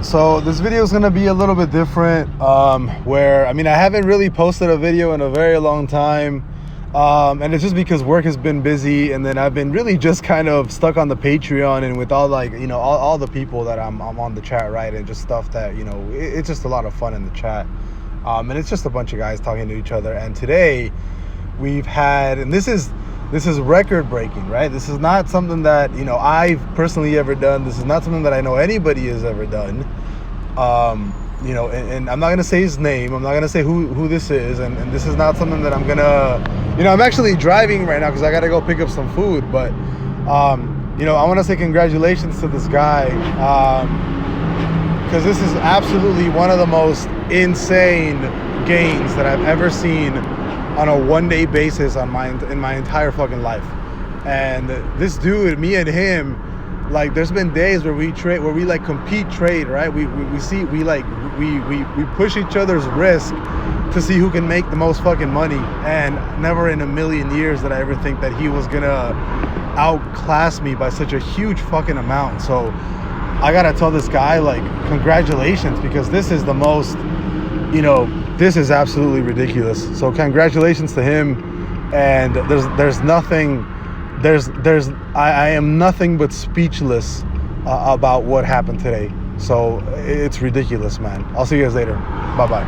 So this video is gonna be a little bit different, where I haven't really posted a video in a very long time, and it's just because work has been busy, and then I've been really just kind of stuck on the Patreon and with all all the people that I'm on the chat, right, and just stuff that it's just a lot of fun in the chat, and it's just a bunch of guys talking to each other. And today we've had, and this is record breaking, right? This is not something that I've personally ever done. This is not something that I know anybody has ever done. And I'm not gonna say his name. I'm not gonna say who this is, and this is not something that I'm gonna, I'm actually driving right now because I gotta go pick up some food. But I want to say congratulations to this guy, because this is absolutely one of the most insane gains that I've ever seen on a one-day basis in my entire fucking life. And this dude, me and him, like, there's been days where we compete trade, right? We push each other's risk to see who can make the most fucking money. And never in a million years did I ever think that he was gonna outclass me by such a huge fucking amount. So I gotta tell this guy, like, congratulations, because this is the most, this is absolutely ridiculous. So congratulations to him. And I am nothing but speechless about what happened today. So it's ridiculous, man. I'll see you guys later. Bye-bye.